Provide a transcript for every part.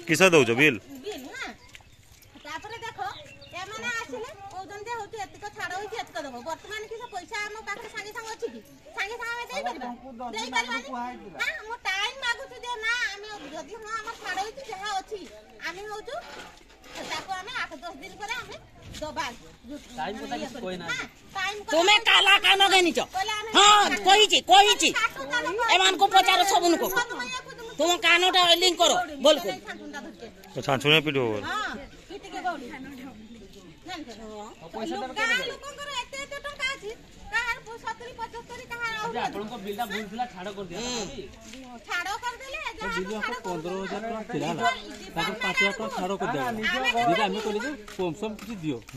किस दौच बिल बर्तमान किस पैसा आम पाखे सागे सागे अच्छी कि सागे सागे टाइम मागुचु जे ना आम जदि हाँ आम छाड़ होती जहाँ अच्छी आम हूँ आम 8-10 दिन पर आम दबा तुम्हें काला कान घेनीच हाँ कही एमान को पचार सबन को तुम कानटा लिंक करो बोल को छाछुने पिटो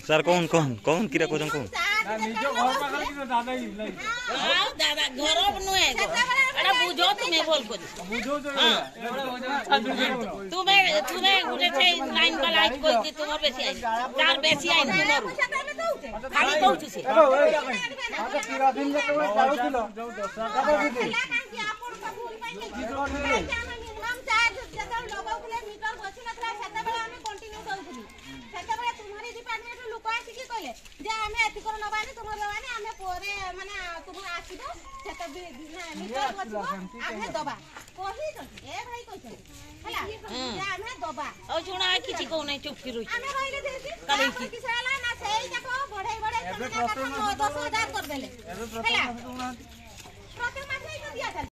सर कौन कौन कौन किरा कोजन कौन दादा घर नुहे एटा बुझो तुम्हें बोल को तुम्हें गुटे से लाइन वाला आज कोई कि तुम बेसी आई चार बेसी आई तुमरु खाली कहू से किरा दिन में तो जाउथिलो चुप